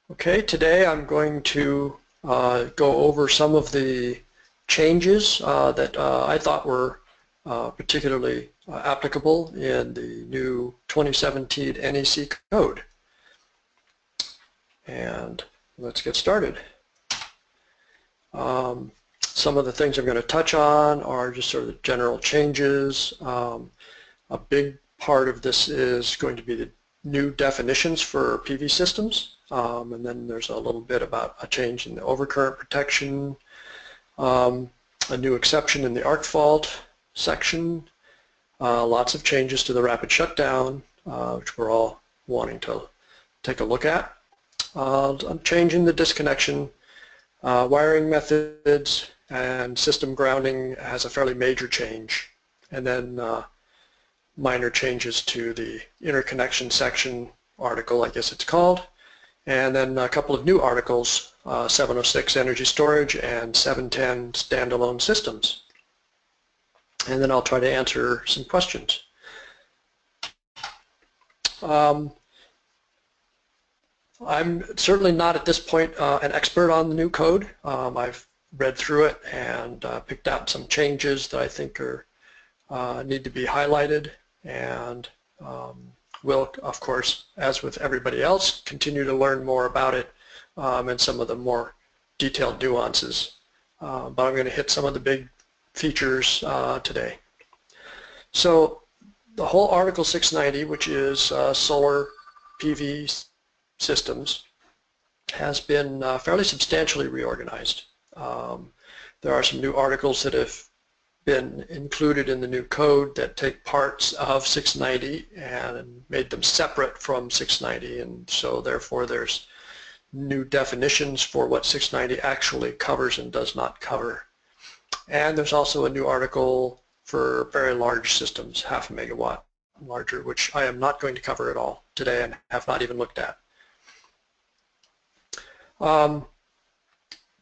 Okay, today I'm going to go over some of the changes that I thought were particularly applicable in the new 2017 NEC code. And let's get started. Some of the things I'm going to touch on are just sort of the general changes. A big part of this is going to be the new definitions for PV systems. And then there's a little bit about a change in the overcurrent protection, a new exception in the arc fault section, lots of changes to the rapid shutdown, which we're all wanting to take a look at. Changing the disconnection, wiring methods, and system grounding has a fairly major change. And then minor changes to the interconnection section article, I guess it's called. And then a couple of new articles, 706 energy storage and 710 standalone systems. And then I'll try to answer some questions. I'm certainly not at this point an expert on the new code. I've read through it and picked out some changes that I think are need to be highlighted, and will, of course, as with everybody else, continue to learn more about it and some of the more detailed nuances. But I'm going to hit some of the big features today. So the whole Article 690, which is solar PV systems, has been fairly substantially reorganized. There are some new articles that have been included in the new code that take parts of 690 and made them separate from 690, and so therefore there's new definitions for what 690 actually covers and does not cover. And there's also a new article for very large systems, 0.5 megawatt and larger, which I am not going to cover at all today and have not even looked at.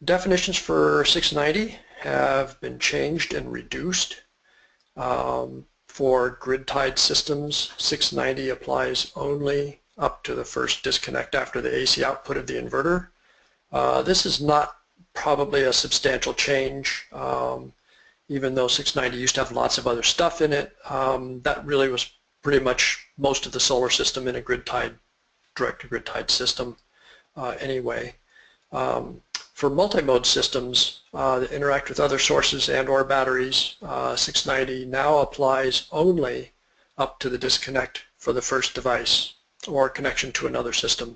Definitions for 690 have been changed and reduced. For grid-tied systems, 690 applies only up to the first disconnect after the AC output of the inverter. This is not probably a substantial change, even though 690 used to have lots of other stuff in it. That really was pretty much most of the solar system in a grid-tied, direct-to-grid tied system anyway. For multimode systems that interact with other sources and or batteries, 690 now applies only up to the disconnect for the first device or connection to another system.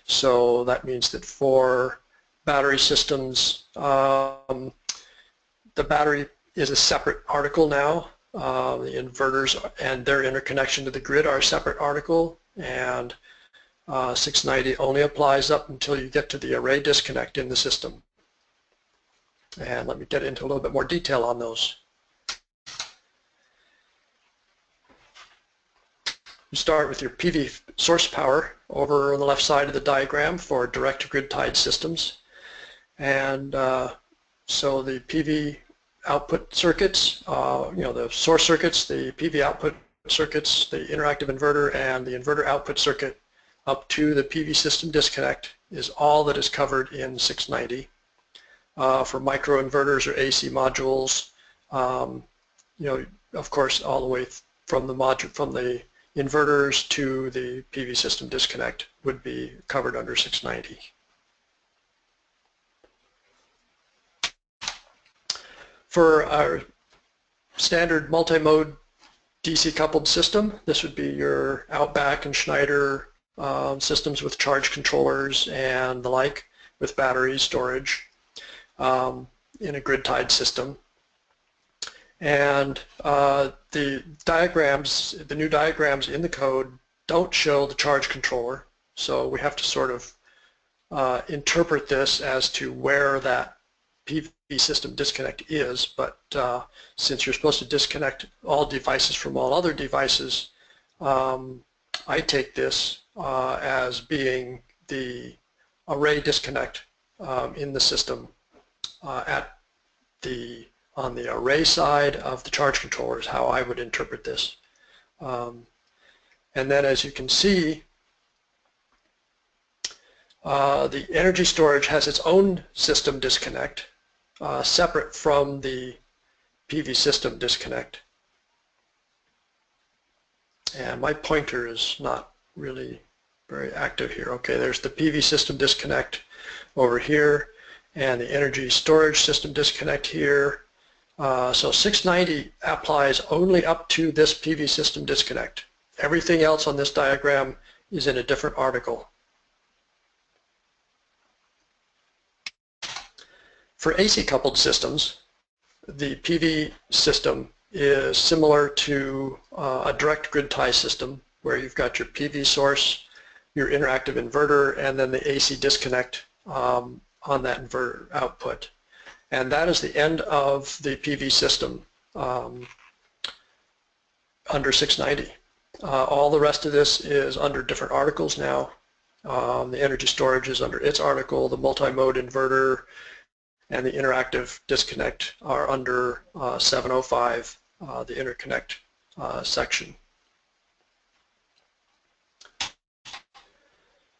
So that means that for battery systems, the battery is a separate article now. The inverters and their interconnection to the grid are a separate article, and 690 only applies up until you get to the array disconnect in the system. And let me get into a little bit more detail on those. You start with your PV source power over on the left side of the diagram for direct-to-grid tied systems. And so the PV output circuits, the source circuits, the PV output circuits, the interactive inverter, and the inverter output circuit up to the PV system disconnect is all that is covered in 690. For microinverters or AC modules, of course, all the way from the inverters to the PV system disconnect would be covered under 690. For our standard multi-mode DC coupled system, this would be your Outback and Schneider systems with charge controllers and the like, with battery storage in a grid-tied system. And the new diagrams in the code don't show the charge controller, so we have to sort of interpret this as to where that PV system disconnect is. But since you're supposed to disconnect all devices from all other devices, I take this as being the array disconnect in the system on the array side of the charge controller is how I would interpret this. And then, as you can see, The energy storage has its own system disconnect, separate from the PV system disconnect. And my pointer is not really very active here. Okay, there's the PV system disconnect over here, and the energy storage system disconnect here. So 690 applies only up to this PV system disconnect. Everything else on this diagram is in a different article. For AC coupled systems, the PV system is similar to a direct grid tie system where you've got your PV source, your interactive inverter, and then the AC disconnect on that inverter output. And that is the end of the PV system under 690. All the rest of this is under different articles now. The energy storage is under its article, the multimode inverter and the interactive disconnect are under 705, the interconnect section.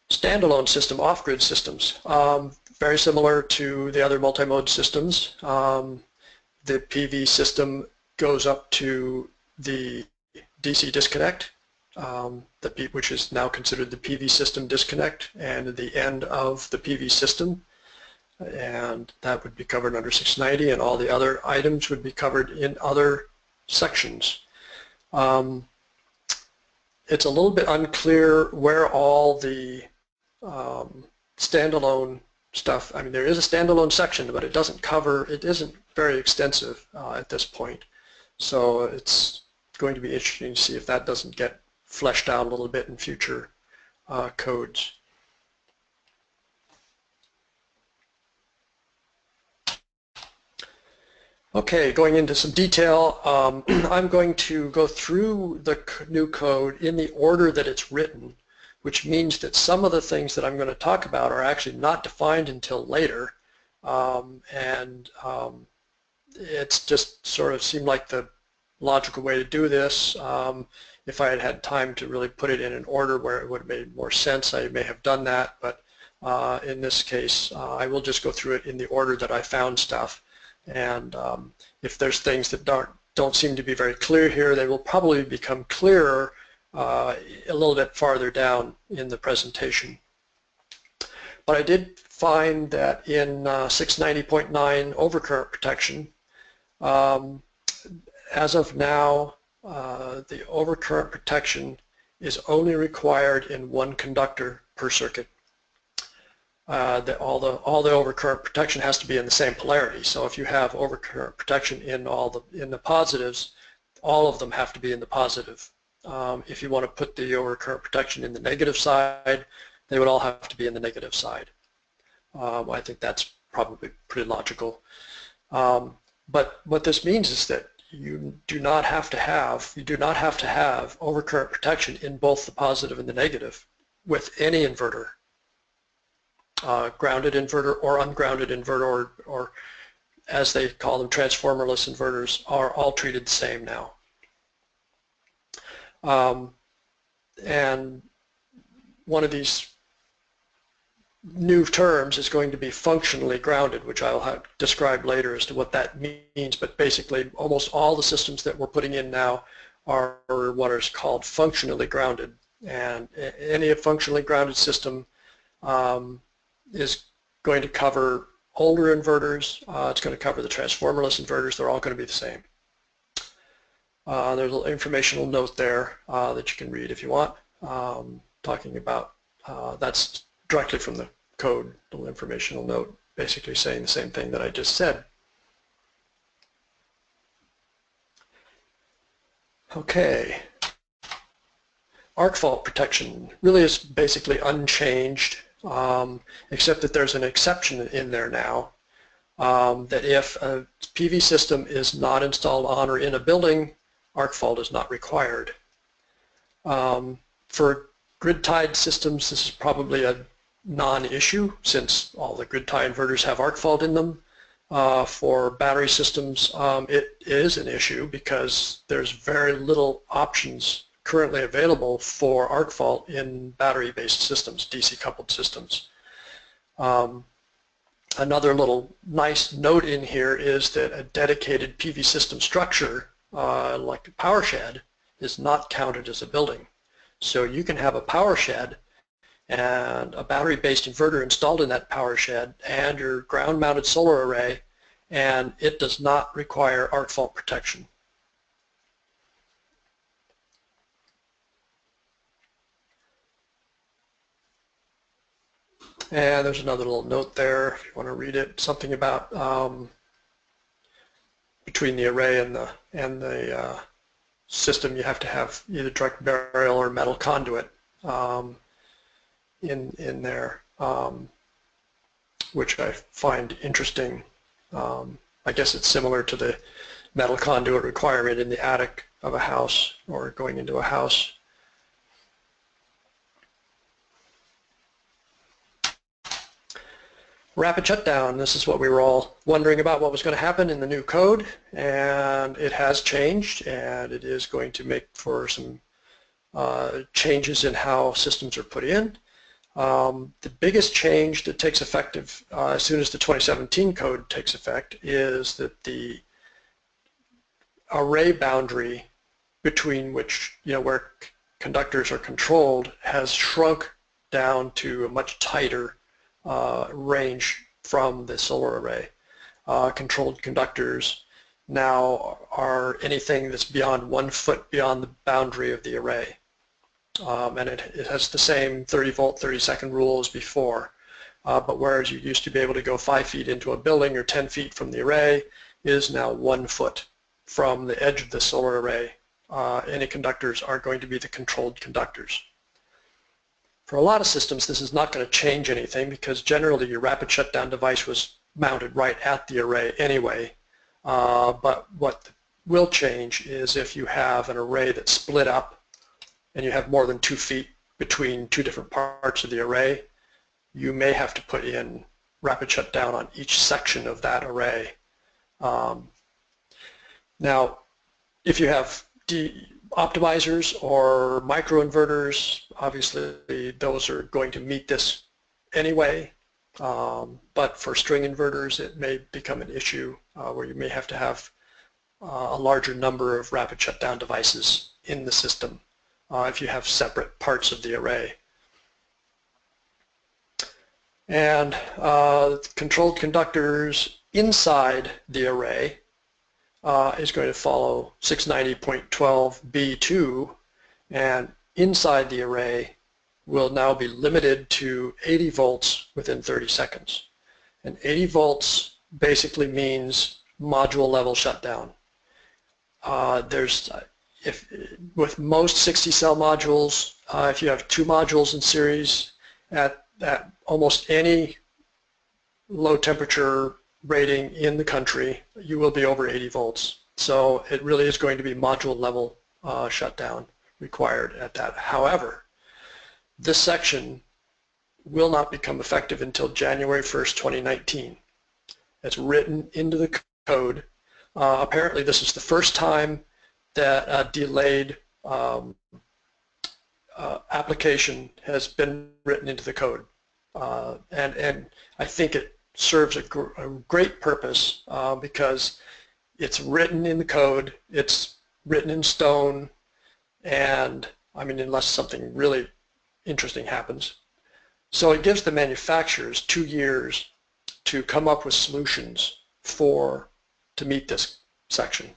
Standalone system, off-grid systems, very similar to the other multimode systems. The PV system goes up to the DC disconnect, which is now considered the PV system disconnect, and the end of the PV system. And that would be covered under 690, and all the other items would be covered in other sections. It's a little bit unclear where all the standalone stuff, I mean there is a standalone section, but it doesn't cover, it isn't very extensive at this point. So it's going to be interesting to see if that doesn't get fleshed out a little bit in future codes. Okay, going into some detail, I'm going to go through the new code in the order that it's written, which means that some of the things that I'm going to talk about are actually not defined until later, it's just sort of seemed like the logical way to do this. If I had had time to really put it in an order where it would have made more sense, I may have done that, but in this case, I will just go through it in the order that I found stuff. And if there's things that don't seem to be very clear here, they will probably become clearer a little bit farther down in the presentation. But I did find that in 690.9 overcurrent protection, as of now, the overcurrent protection is only required in one conductor per circuit. All the overcurrent protection has to be in the same polarity. So if you have overcurrent protection in the positives, all of them have to be in the positive. If you want to put the overcurrent protection in the negative side, they would all have to be in the negative side. I think that's probably pretty logical. But what this means is that you do not have to have overcurrent protection in both the positive and the negative with any inverter. Grounded inverter or ungrounded inverter, or as they call them, transformerless inverters, are all treated the same now. And one of these new terms is going to be functionally grounded, which I'll describe later as to what that means, but basically almost all the systems that we're putting in now are what is called functionally grounded, and any functionally grounded system is going to cover older inverters, it's going to cover the transformerless inverters, they're all going to be the same. There's a little informational note there that you can read if you want, talking about, that's directly from the code, a little informational note basically saying the same thing that I just said. Okay. Arc fault protection really is basically unchanged, except that there's an exception in there now, that if a PV system is not installed on or in a building, arc fault is not required. For grid-tied systems, this is probably a non-issue since all the grid-tie inverters have arc fault in them. For battery systems, it is an issue because there's very little options currently available for arc fault in battery-based systems, DC-coupled systems. Another little nice note in here is that a dedicated PV system structure, like a power shed, is not counted as a building. So you can have a power shed and a battery-based inverter installed in that power shed and your ground-mounted solar array, and it does not require arc fault protection. And there's another little note there if you want to read it, something about between the array and the system, you have to have either direct burial or metal conduit in there, which I find interesting. I guess it's similar to the metal conduit requirement in the attic of a house or going into a house. Rapid shutdown, this is what we were all wondering about, what was going to happen in the new code, and it has changed, and it is going to make for some changes in how systems are put in. The biggest change that takes effect as soon as the 2017 code takes effect is that the array boundary between which, where conductors are controlled has shrunk down to a much tighter range from the solar array. Controlled conductors now are anything that's beyond 1 foot beyond the boundary of the array. And it has the same 30 volt, 30 second rule as before. But whereas you used to be able to go 5 feet into a building or 10 feet from the array, is now 1 foot from the edge of the solar array. Any conductors are going to be the controlled conductors. For a lot of systems, this is not going to change anything because generally your rapid shutdown device was mounted right at the array anyway. But what will change is if you have an array that's split up and you have more than 2 feet between two different parts of the array, you may have to put in rapid shutdown on each section of that array. Now, if you have optimizers or microinverters, obviously those are going to meet this anyway, but for string inverters it may become an issue where you may have to have a larger number of rapid shutdown devices in the system if you have separate parts of the array. And controlled conductors inside the array is going to follow 690.12b2, and inside the array will now be limited to 80 volts within 30 seconds. And 80 volts basically means module level shutdown. With most 60 cell modules, if you have 2 modules in series at almost any low temperature rating in the country, you will be over 80 volts. So it really is going to be module level shutdown required at that. However, this section will not become effective until January 1st, 2019. It's written into the code. Apparently this is the first time that a delayed application has been written into the code. And I think it serves a great purpose because it's written in the code, it's written in stone, and I mean, unless something really interesting happens. So it gives the manufacturers 2 years to come up with solutions to meet this section.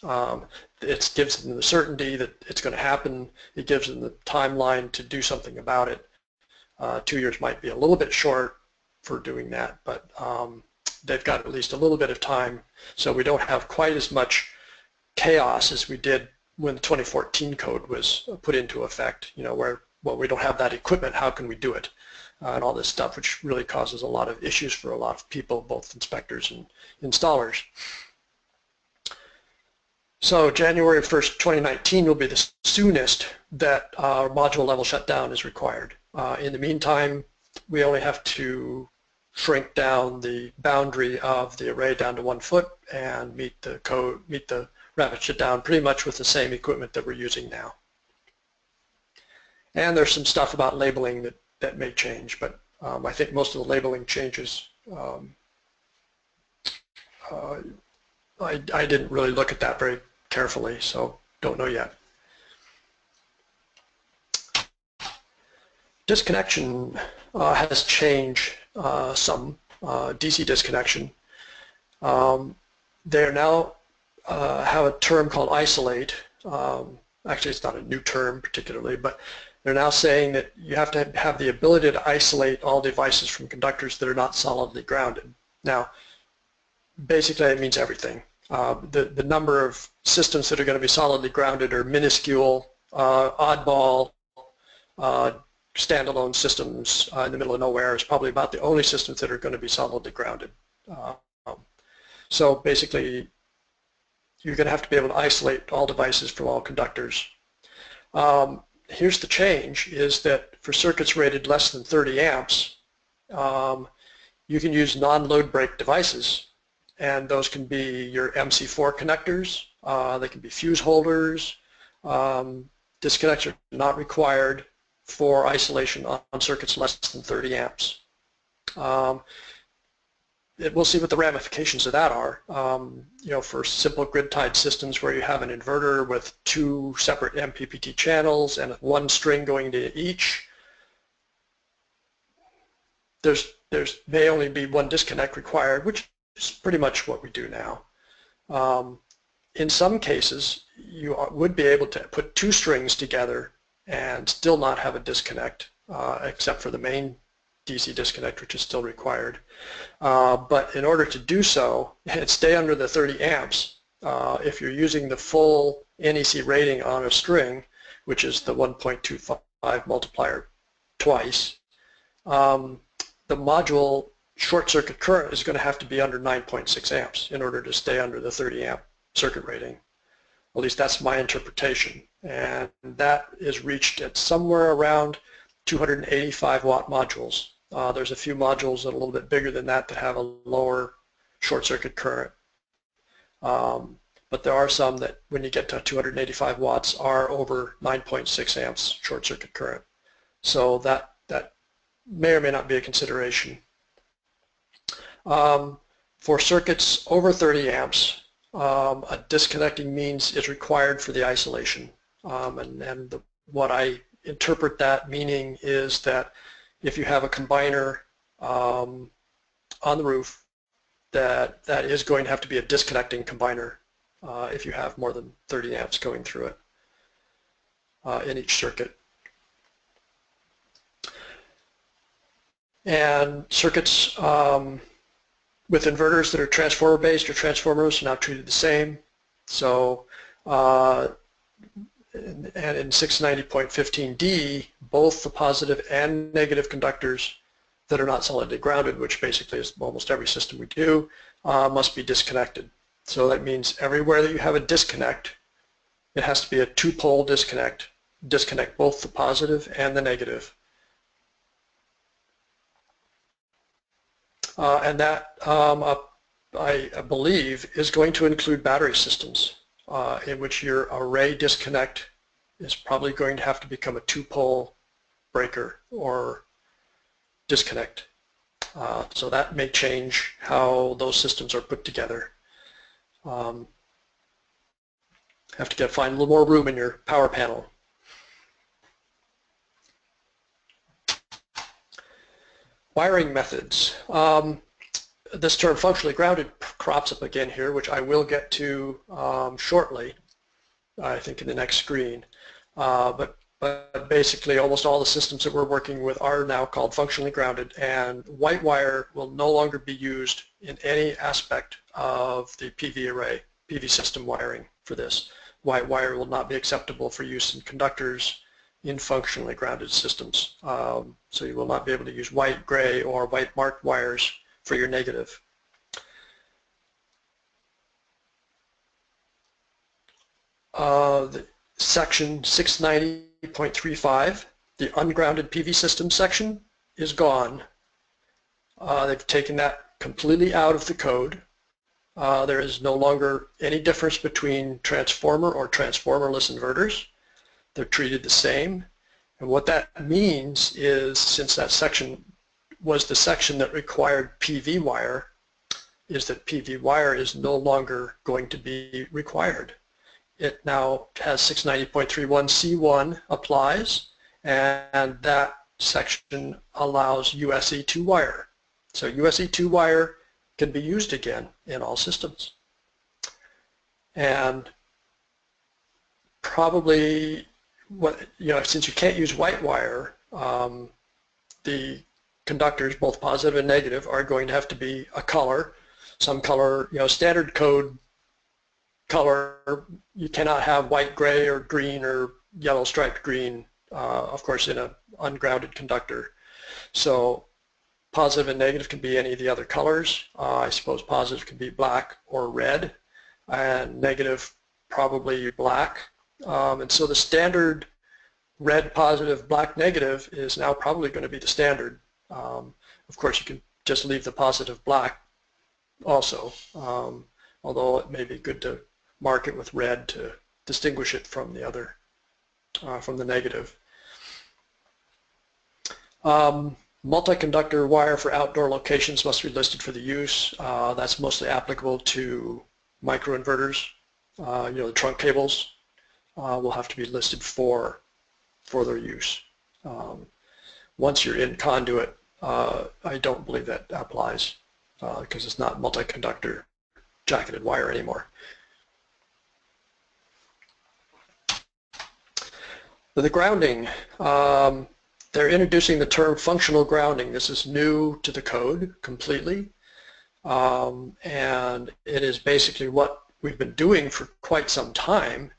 It gives them the certainty that it's going to happen. It gives them the timeline to do something about it. 2 years might be a little bit short for doing that, but they've got at least a little bit of time, so we don't have quite as much chaos as we did when the 2014 code was put into effect, where we don't have that equipment, how can we do it, and all this stuff, which really causes a lot of issues for a lot of people, both inspectors and installers. So January 1st, 2019 will be the soonest that module level shutdown is required. In the meantime, we only have to shrink down the boundary of the array down to 1 foot and meet the rapid shutdown pretty much with the same equipment that we're using now. And there's some stuff about labeling that may change, but I think most of the labeling changes, I didn't really look at that very carefully, so don't know yet. Disconnection has changed some, DC disconnection. They now have a term called isolate. Actually, it's not a new term particularly, but they're now saying that you have to have the ability to isolate all devices from conductors that are not solidly grounded. Now, basically it means everything. The number of systems that are going to be solidly grounded are minuscule, oddball, standalone systems in the middle of nowhere is probably about the only systems that are going to be solidly grounded. So basically, you're going to have to be able to isolate all devices from all conductors. Here's the change, is that for circuits rated less than 30 amps, you can use non-load break devices, and those can be your MC4 connectors, they can be fuse holders. Disconnects are not required for isolation on circuits less than 30 amps. We'll see what the ramifications of that are. You know, for simple grid-tied systems where you have an inverter with 2 separate MPPT channels and 1 string going to each, there's may only be 1 disconnect required, which is pretty much what we do now. In some cases, you would be able to put 2 strings together and still not have a disconnect, except for the main DC disconnect, which is still required. But in order to do so and stay under the 30 amps, if you're using the full NEC rating on a string, which is the 1.25 multiplier twice, the module short circuit current is going to have to be under 9.6 amps in order to stay under the 30 amp circuit rating. At least that's my interpretation. And that is reached at somewhere around 285 watt modules. There's a few modules that are a little bit bigger than that that have a lower short circuit current. But there are some that when you get to 285 watts are over 9.6 amps short circuit current. So that may or may not be a consideration. For circuits over 30 amps, a disconnecting means is required for the isolation. What I interpret that meaning is that if you have a combiner on the roof, that is going to have to be a disconnecting combiner if you have more than 30 amps going through it in each circuit. And circuits with inverters that are transformer based or transformers are now treated the same. So and in 690.15d, both the positive and negative conductors that are not solidly grounded, which basically is almost every system we do, must be disconnected. So that means everywhere that you have a disconnect, it has to be a 2-pole disconnect, disconnect both the positive and the negative. And that, I believe, is going to include battery systems, in which your array disconnect is probably going to have to become a 2-pole breaker or disconnect. So that may change how those systems are put together. Have to find a little more room in your power panel. Wiring methods. This term functionally grounded crops up again here, which I will get to shortly, I think in the next screen. But basically almost all the systems that we're working with are now called functionally grounded, and white wire will no longer be used in any aspect of the PV array, PV system wiring for this. White wire will not be acceptable for use in conductors in functionally grounded systems. So you will not be able to use white, gray, or white marked wires for your negative. The section 690.35, the ungrounded PV system section, is gone. They've taken that completely out of the code. There is no longer any difference between transformer or transformerless inverters. They're treated the same. And what that means is, since that section was the section that required PV wire is that PV wire is no longer going to be required. It now has 690.31C1 applies, and that section allows USE2 wire. So USE2 wire can be used again in all systems. And probably, since you can't use white wire, the conductors, both positive and negative, are going to have to be a color. Some color, standard code color, you cannot have white, gray, or green, or yellow striped green, of course, in an ungrounded conductor. So positive and negative can be any of the other colors. I suppose positive can be black or red, and negative probably black. And so the standard red positive, black negative is now probably going to be the standard. Of course, you can just leave the positive black also, although it may be good to mark it with red to distinguish it from the other, from the negative. Multi-conductor wire for outdoor locations must be listed for the use. That's mostly applicable to microinverters. The trunk cables will have to be listed for their use. Once you're in conduit, I don't believe that applies because it's not multi-conductor jacketed wire anymore. The grounding, they're introducing the term functional grounding. This is new to the code completely, and it is basically what we've been doing for quite some time.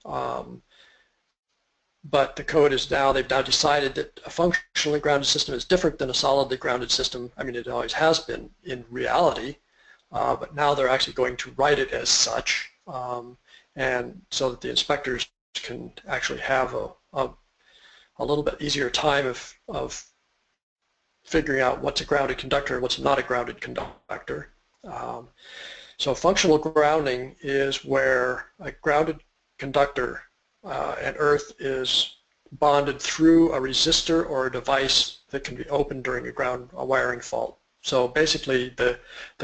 But the code is now, they've now decided that a functionally grounded system is different than a solidly grounded system. I mean, it always has been in reality, but now they're actually going to write it as such, and so that the inspectors can actually have a little bit easier time of figuring out what's a grounded conductor and what's not a grounded conductor. So functional grounding is where a grounded conductor and earth is bonded through a resistor or a device that can be opened during a wiring fault. So basically the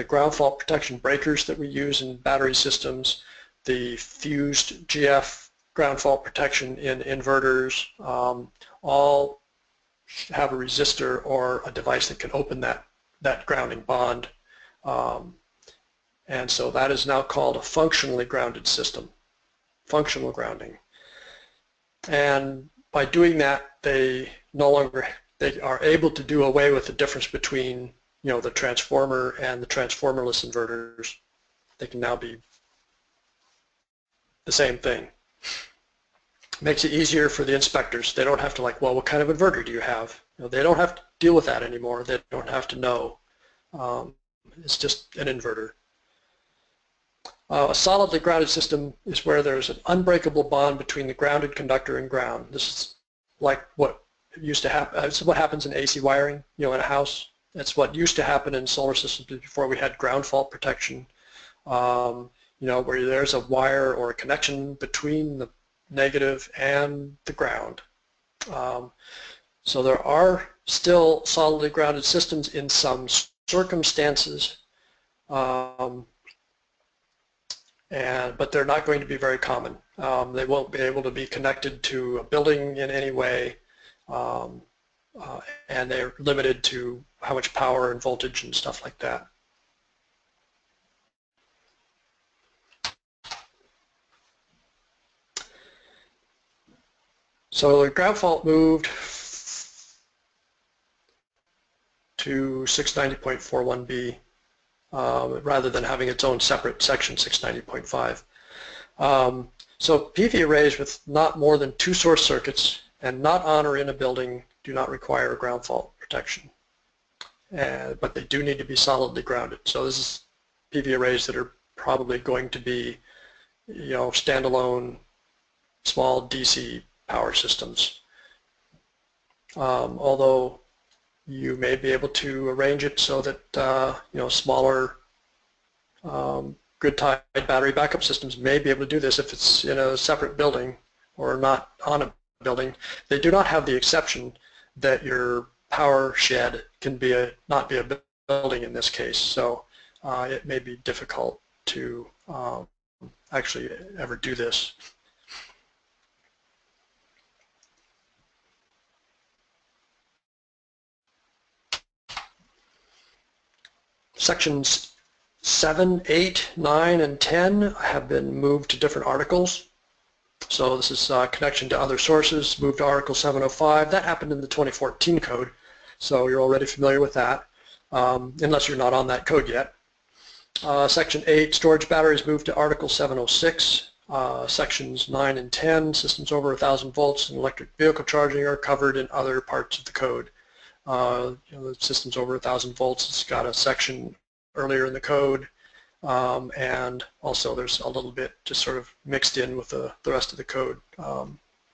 ground fault protection breakers that we use in battery systems, the fused GF ground fault protection in inverters, all have a resistor or a device that can open that grounding bond. And so that is now called a functionally grounded system, functional grounding. And by doing that, they are able to do away with the difference between the transformer and the transformerless inverters. They can now be the same thing. Makes it easier for the inspectors. They don't have to well, what kind of inverter do you have? They don't have to deal with that anymore. They don't have to know. It's just an inverter. A solidly grounded system is where there's an unbreakable bond between the grounded conductor and ground. This is like what used to happen. This is what happens in AC wiring, in a house. That's what used to happen in solar systems before we had ground fault protection. Where there's a wire or a connection between the negative and the ground. So there are still solidly grounded systems in some circumstances. But they're not going to be very common. They won't be able to be connected to a building in any way, and they're limited to how much power and voltage and stuff like that. So the ground fault moved to 690.41b. Rather than having its own separate section 690.5. So PV arrays with not more than 2 source circuits and not on or in a building do not require ground fault protection. But they do need to be solidly grounded. So this is PV arrays that are probably going to be standalone small DC power systems. Although you may be able to arrange it so that smaller grid-tied battery backup systems may be able to do this if it's in a separate building or not on a building. They do not have the exception that your power shed can be not be a building in this case, so it may be difficult to actually ever do this. Sections 7, 8, 9, and 10 have been moved to different articles. So this is connection to other sources, moved to Article 705. That happened in the 2014 code, so you're already familiar with that, unless you're not on that code yet. Section 8, storage batteries, moved to Article 706. Sections 9 and 10, systems over 1,000 volts and electric vehicle charging, are covered in other parts of the code. The systems over 1,000 volts, it's got a section earlier in the code, and also there's a little bit just sort of mixed in with the rest of the code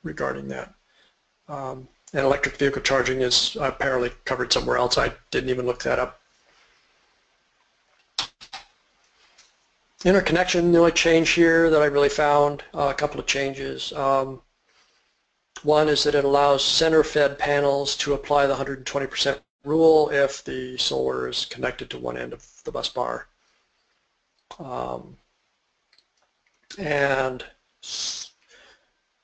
regarding that. And electric vehicle charging is apparently covered somewhere else. I didn't even look that up. Interconnection, the only change here that I really found, a couple of changes. One is that it allows center-fed panels to apply the 120% rule if the solar is connected to one end of the bus bar. And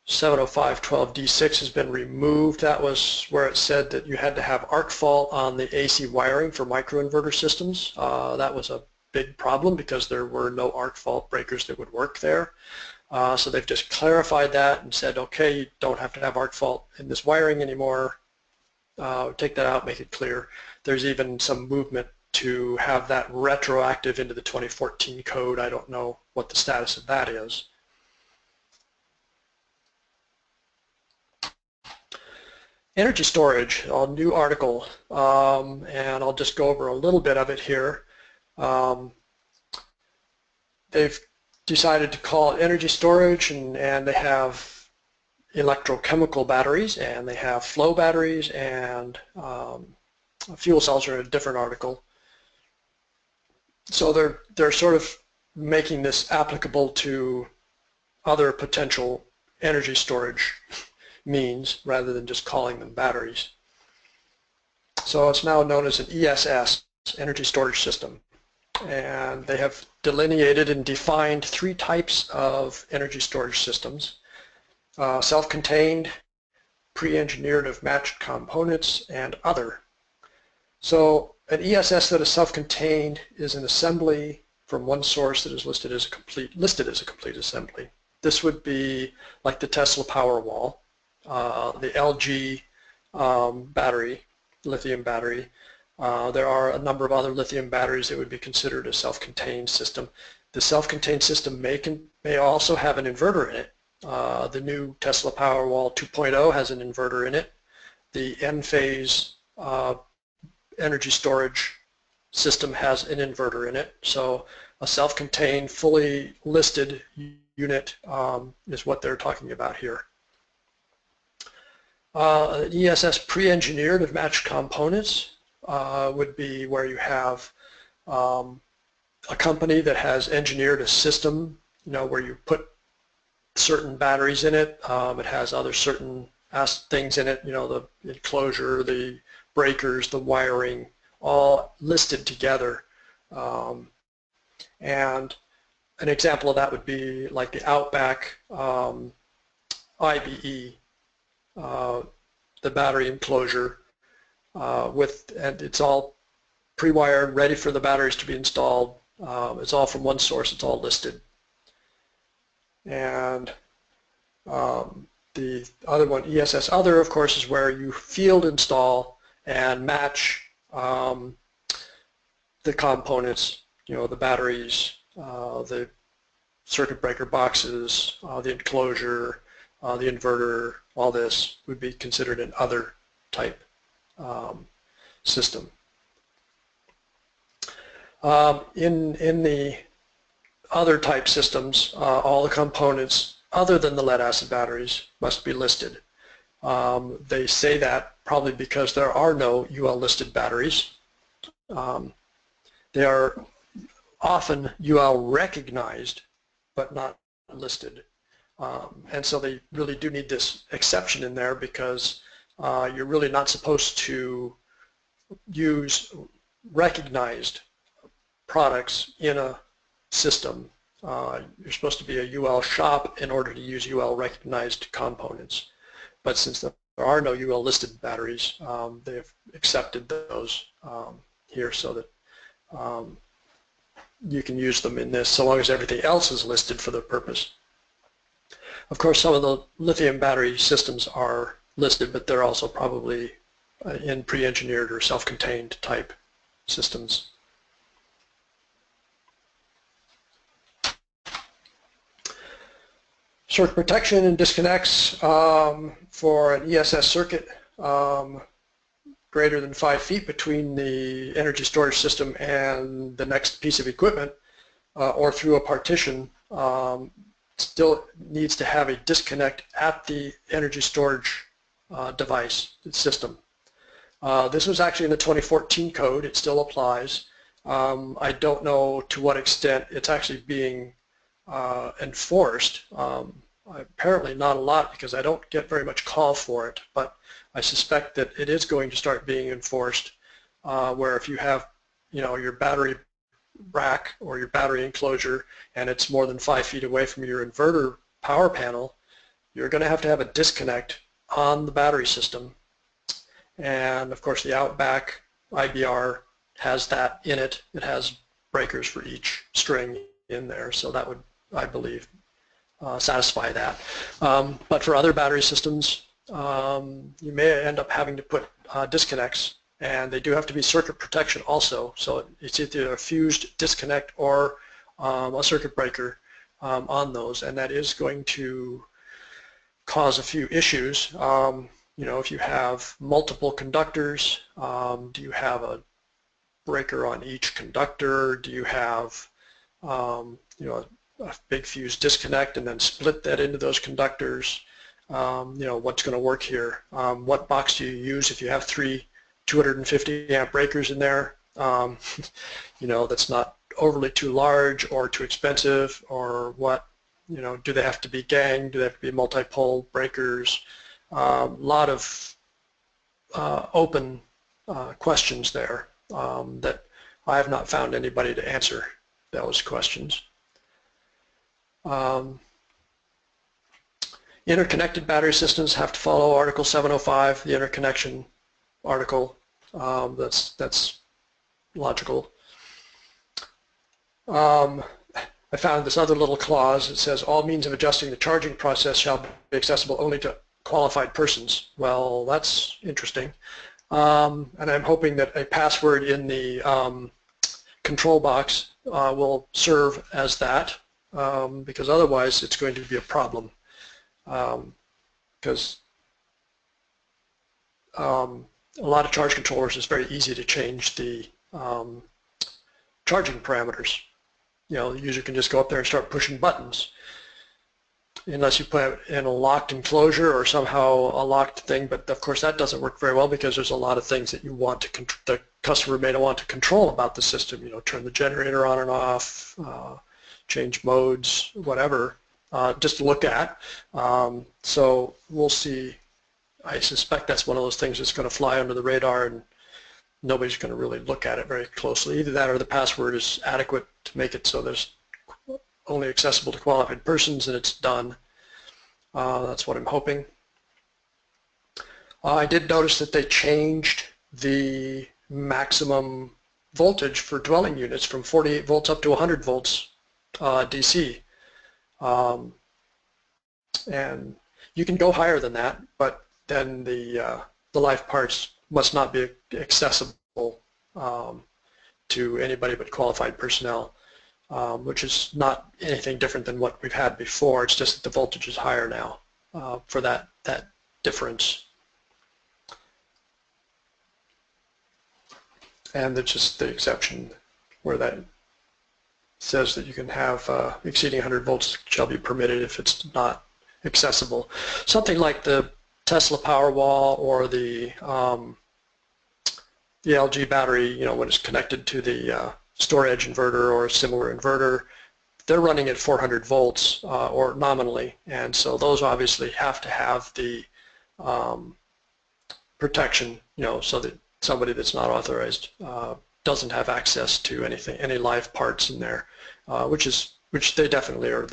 705.12d6 has been removed. That was where it said that you had to have arc fault on the AC wiring for microinverter systems. That was a big problem because there were no arc fault breakers that would work there. So they've just clarified that and said, okay, you don't have to have arc fault in this wiring anymore. Take that out, make it clear. There's even some movement to have that retroactive into the 2014 code. I don't know what the status of that is. Energy storage, a new article, and I'll just go over a little bit of it here. They've decided to call it energy storage, and they have electrochemical batteries, and they have flow batteries, and fuel cells are in a different article. So they're sort of making this applicable to other potential energy storage means rather than just calling them batteries. So it's now known as an ESS, energy storage system. And they have delineated and defined 3 types of energy storage systems: self-contained, pre-engineered of matched components, and other. So an ESS that is self-contained is an assembly from one source that is listed as a complete assembly. This would be like the Tesla Powerwall, the LG battery, lithium battery. There are a number of other lithium batteries that would be considered a self-contained system. The self-contained system may also have an inverter in it. The new Tesla Powerwall 2.0 has an inverter in it. The N-phase energy storage system has an inverter in it. So a self-contained, fully listed unit is what they're talking about here. ESS pre-engineered of matched components would be where you have a company that has engineered a system, where you put certain batteries in it. It has other certain things in it, the enclosure, the breakers, the wiring, all listed together. And an example of that would be like the Outback IBE, the battery enclosure, and it's all pre-wired, ready for the batteries to be installed. It's all from one source, it's all listed. And the other one, ESS Other, of course, is where you field install and match the components, the batteries, the circuit breaker boxes, the enclosure, the inverter. All this would be considered an other type system. In the other type systems, all the components other than the lead-acid batteries must be listed. They say that probably because there are no UL listed batteries. They are often UL recognized but not listed. And so they really do need this exception in there because you're really not supposed to use recognized products in a system. You're supposed to be a UL shop in order to use UL recognized components. But since there are no UL listed batteries, they've accepted those here so that you can use them in this so long as everything else is listed for the purpose. Of course, some of the lithium battery systems are listed, but they're also probably in pre-engineered or self-contained type systems. Circuit protection and disconnects for an ESS circuit greater than 5 feet between the energy storage system and the next piece of equipment or through a partition still needs to have a disconnect at the energy storage device system. This was actually in the 2014 code. It still applies. I don't know to what extent it's actually being enforced. Apparently not a lot because I don't get very much call for it, but I suspect that it is going to start being enforced where if you have, your battery rack or your battery enclosure and it's more than 5 feet away from your inverter power panel, you're going to have a disconnect on the battery system. And of course the Outback IBR has that in it. It has breakers for each string in there, so that would, I believe, satisfy that. But for other battery systems, you may end up having to put disconnects, and they do have to be circuit protection also. So it's either a fused disconnect or a circuit breaker on those, and that is going to cause a few issues. If you have multiple conductors, do you have a breaker on each conductor? Do you have a big fuse disconnect and then split that into those conductors? What's going to work here? What box do you use if you have 3 250 amp breakers in there? That's not overly too large or too expensive, or what? Do they have to be gang? Do they have to be multi-pole breakers? A lot of open questions there that I have not found anybody to answer those questions. Interconnected battery systems have to follow Article 705, the interconnection article. That's logical. I found this other little clause. It says all means of adjusting the charging process shall be accessible only to qualified persons. Well, that's interesting. And I'm hoping that a password in the control box will serve as that, because otherwise it's going to be a problem. Because a lot of charge controllers, it's very easy to change the charging parameters. The user can just go up there and start pushing buttons, unless you put it in a locked enclosure or somehow a locked thing. But of course that doesn't work very well because there's a lot of things that you want to the customer may want to control about the system. Turn the generator on and off, change modes, whatever. Just to look at. So we'll see. I suspect that's one of those things that's going to fly under the radar and nobody's going to really look at it very closely. Either that or the password is adequate to make it so there's only accessible to qualified persons and it's done. That's what I'm hoping. I did notice that they changed the maximum voltage for dwelling units from 48 volts up to 100 volts DC. And you can go higher than that, but then the live parts must not be accessible to anybody but qualified personnel, which is not anything different than what we've had before. It's just that the voltage is higher now for that difference. And it's just the exception where that says that you can have exceeding 100 volts shall be permitted if it's not accessible. Something like the Tesla Powerwall or the LG battery, when it's connected to the storage inverter or a similar inverter, they're running at 400 volts or nominally, and so those obviously have to have the protection, so that somebody that's not authorized doesn't have access to any live parts in there, which they definitely are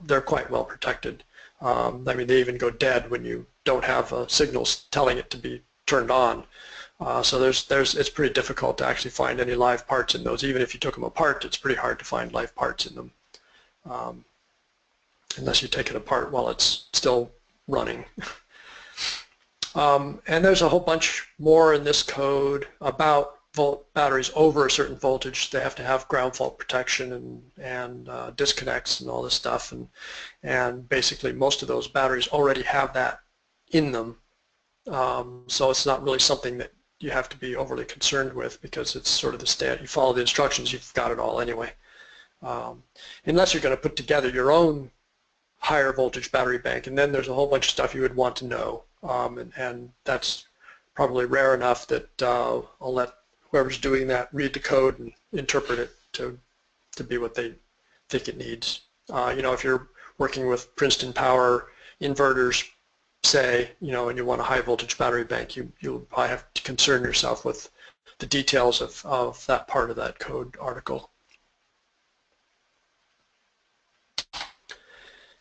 they're quite well protected. I mean, they even go dead when you don't have signals telling it to be turned on. So it's pretty difficult to actually find any live parts in those. Even if you took them apart, it's pretty hard to find live parts in them, unless you take it apart while it's still running. And there's a whole bunch more in this code about batteries over a certain voltage. They have to have ground fault protection and disconnects and all this stuff. And basically most of those batteries already have that in them. So it's not really something that you have to be overly concerned with, because it's sort of the standard. You follow the instructions, you've got it all anyway. Unless you're going to put together your own higher voltage battery bank, and then there's a whole bunch of stuff you would want to know. And that's probably rare enough that I'll let whoever's doing that read the code and interpret it to be what they think it needs. You know, if you're working with Princeton Power inverters, say, you know, and you want a high voltage battery bank, you'll probably have to concern yourself with the details of that part of that code article.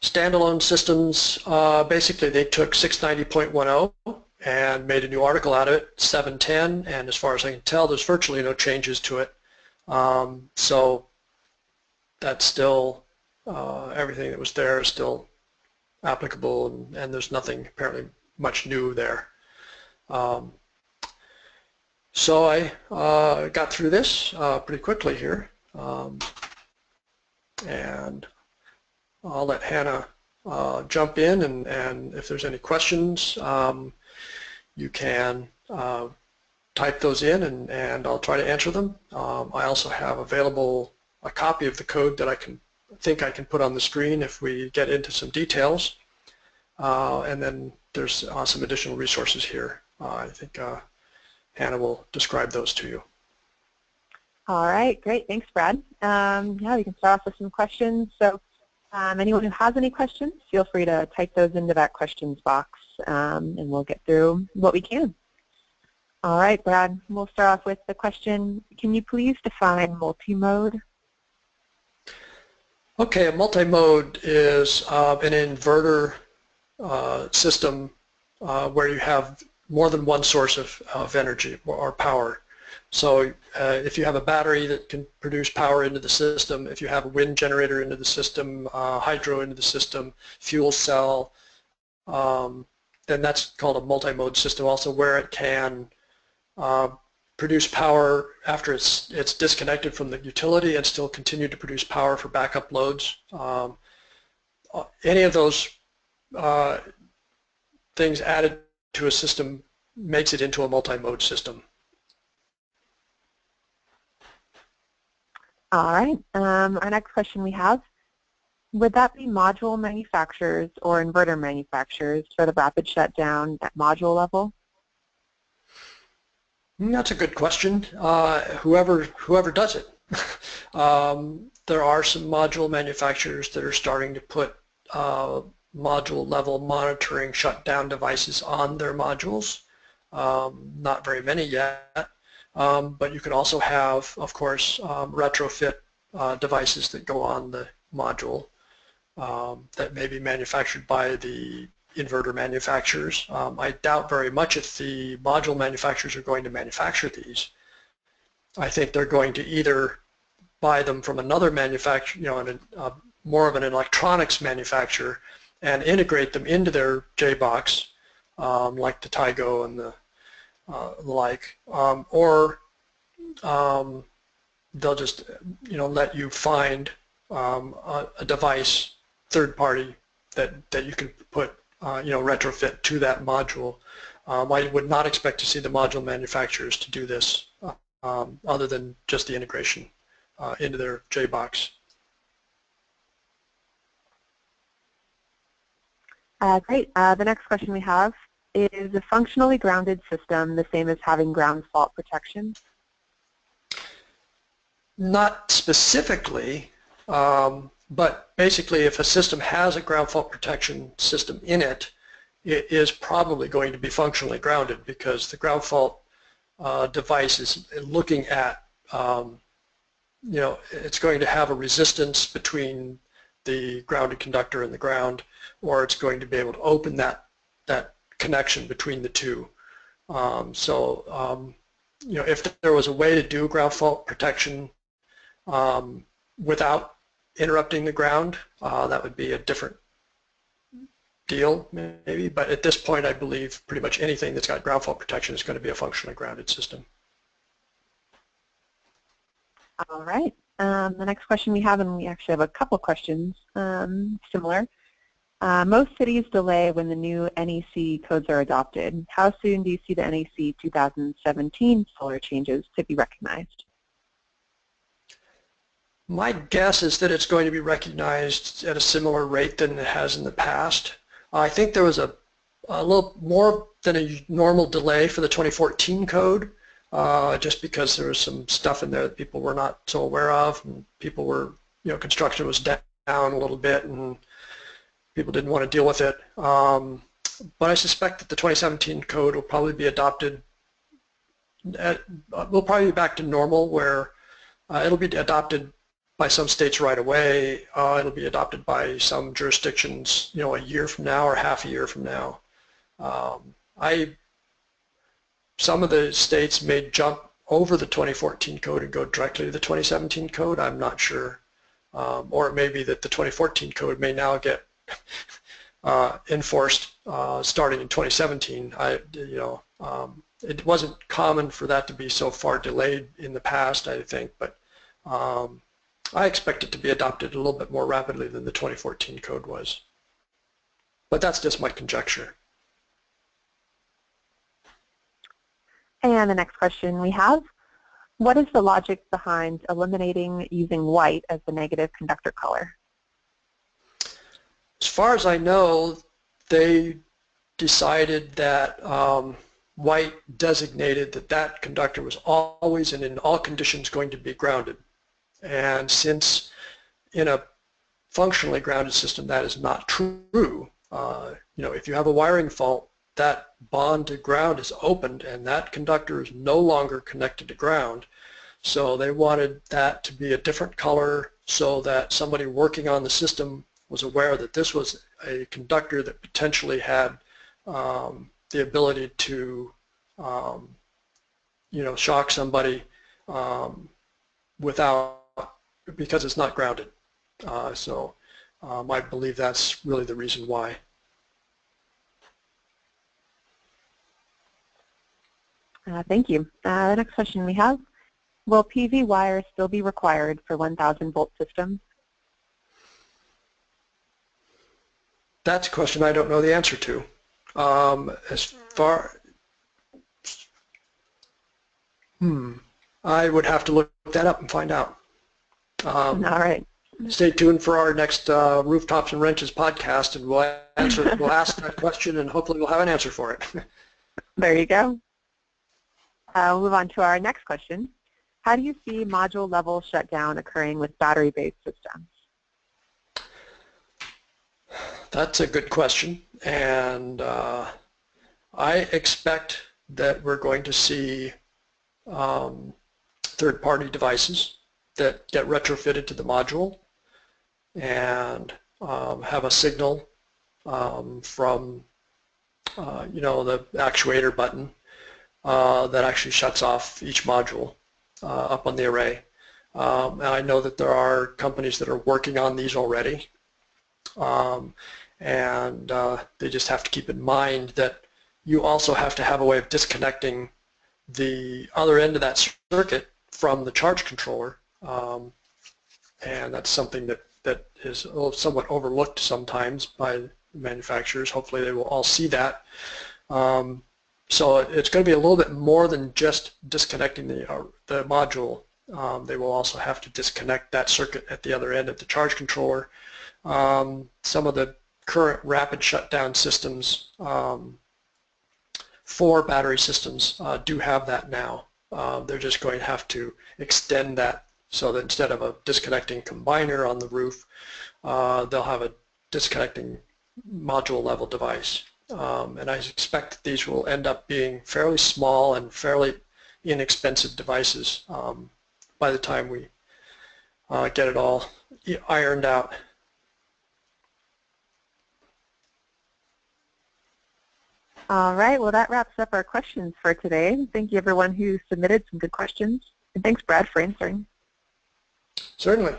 Standalone Systems, basically they took 690.10 and made a new article out of it, 710, and as far as I can tell, there's virtually no changes to it. So that's still, everything that was there is still applicable, and there's nothing apparently much new there. So I got through this pretty quickly here, and I'll let Hannah jump in, and if there's any questions, you can type those in, and I'll try to answer them. I also have available a copy of the code that I think I can put on the screen if we get into some details, and then there's some additional resources here. I think Hannah will describe those to you. All right, great. Thanks, Brad. Yeah, we can start off with some questions. So anyone who has any questions, feel free to type those into that questions box, and we'll get through what we can. All right, Brad, we'll start off with the question, can you please define multimode? Okay, a multimode is an inverter system where you have more than one source of energy or power. So if you have a battery that can produce power into the system, if you have a wind generator into the system, hydro into the system, fuel cell, then that's called a multimode system also, where it can produce power after it's disconnected from the utility and still continue to produce power for backup loads. Any of those things added to a system makes it into a multimode system. All right, our next question we have, would that be module manufacturers or inverter manufacturers for the rapid shutdown at module level? That's a good question. Whoever does it. There are some module manufacturers that are starting to put module level monitoring shutdown devices on their modules. Not very many yet. But you can also have, of course, retrofit devices that go on the module that may be manufactured by the inverter manufacturers. I doubt very much if the module manufacturers are going to manufacture these. I think they're going to either buy them from another manufacturer, you know, more of an electronics manufacturer, and integrate them into their JBox, like the Tigo and the like, or they'll just, you know, let you find a device, third party, that you can put, you know, retrofit to that module. I would not expect to see the module manufacturers to do this, other than just the integration into their JBox. Great. The next question we have, is a functionally grounded system the same as having ground fault protection? Not specifically, but basically if a system has a ground fault protection system in it, it is probably going to be functionally grounded, because the ground fault device is looking at, it's going to have a resistance between the grounded conductor and the ground, or it's going to be able to open that connection between the two. If there was a way to do ground fault protection without interrupting the ground, that would be a different deal maybe, but at this point I believe pretty much anything that's got ground fault protection is going to be a functionally grounded system. All right. The next question we have, and we actually have a couple questions similar. Most cities delay when the new NEC codes are adopted. How soon do you see the NEC 2017 solar changes to be recognized? My guess is that it's going to be recognized at a similar rate than it has in the past. I think there was a little more than a normal delay for the 2014 code, just because there was some stuff in there that people were not so aware of, and people were, construction was down a little bit, and people didn't want to deal with it. But I suspect that the 2017 code will probably be adopted. We'll probably be back to normal, where it'll be adopted by some states right away. It'll be adopted by some jurisdictions, a year from now or half a year from now. Some of the states may jump over the 2014 code and go directly to the 2017 code. I'm not sure. Or it may be that the 2014 code may now get enforced starting in 2017. It wasn't common for that to be so far delayed in the past, I think, but I expect it to be adopted a little bit more rapidly than the 2014 code was. But that's just my conjecture. And the next question we have, what is the logic behind eliminating using white as the negative conductor color? As far as I know, they decided that white designated that conductor was always and in all conditions going to be grounded. And since in a functionally grounded system that is not true, if you have a wiring fault, that bond to ground is opened and that conductor is no longer connected to ground. So they wanted that to be a different color so that somebody working on the system was aware that this was a conductor that potentially had the ability to shock somebody because it's not grounded. I believe that's really the reason why. Thank you. The next question we have, will PV wire still be required for 1,000 volt systems? That's a question I don't know the answer to. I would have to look that up and find out. All right. Stay tuned for our next Rooftops and Wrenches podcast, and we'll ask that question, and hopefully we'll have an answer for it. There you go. We'll move on to our next question. How do you see module level shutdown occurring with battery-based systems? That's a good question, and I expect that we're going to see third-party devices that get retrofitted to the module and have a signal from the actuator button that actually shuts off each module up on the array. And I know that there are companies that are working on these already, and they just have to keep in mind that you also have to have a way of disconnecting the other end of that circuit from the charge controller, and that's something that is somewhat overlooked sometimes by manufacturers. Hopefully they will all see that. So it's going to be a little bit more than just disconnecting the module. They will also have to disconnect that circuit at the other end of the charge controller. Some of the current rapid shutdown systems for battery systems do have that now. They're just going to have to extend that so that instead of a disconnecting combiner on the roof, they'll have a disconnecting module level device. And I expect that these will end up being fairly small and fairly inexpensive devices by the time we get it all ironed out. All right, well that wraps up our questions for today. Thank you everyone who submitted some good questions. And thanks Brad for answering. Certainly.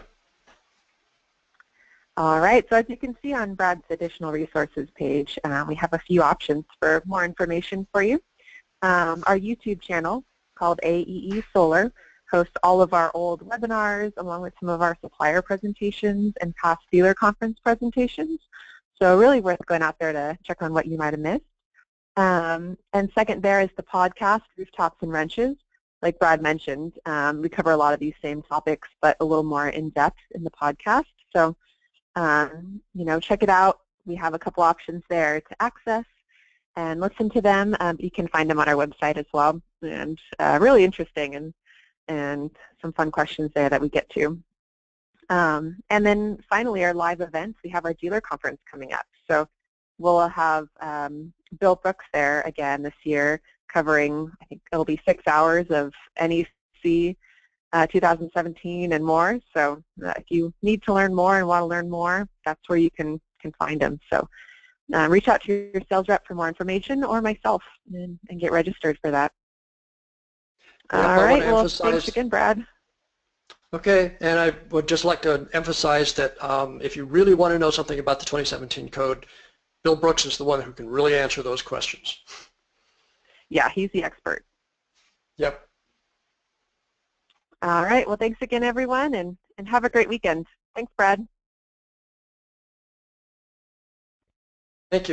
All right, so as you can see on Brad's additional resources page, we have a few options for more information for you. Our YouTube channel called AEE Solar hosts all of our old webinars along with some of our supplier presentations and past dealer conference presentations. So really worth going out there to check on what you might have missed. And second there is the podcast, Rooftops and Wrenches. Like Brad mentioned, we cover a lot of these same topics, but a little more in depth in the podcast. So, you know, check it out. We have a couple options there to access and listen to them. You can find them on our website as well. And really interesting and some fun questions there that we get to. And then finally, our live events. We have our dealer conference coming up. So we'll have Bill Brooks there again this year, covering, I think it'll be 6 hours of NEC 2017 and more. So if you need to learn more and want to learn more, that's where you can find him. So reach out to your sales rep for more information or myself and get registered for that. Yep, all right, well, thanks again, Brad. Okay, and I would just like to emphasize that if you really want to know something about the 2017 code, Bill Brooks is the one who can really answer those questions. Yeah, he's the expert. Yep. All right, well, thanks again, everyone, and have a great weekend. Thanks, Brad.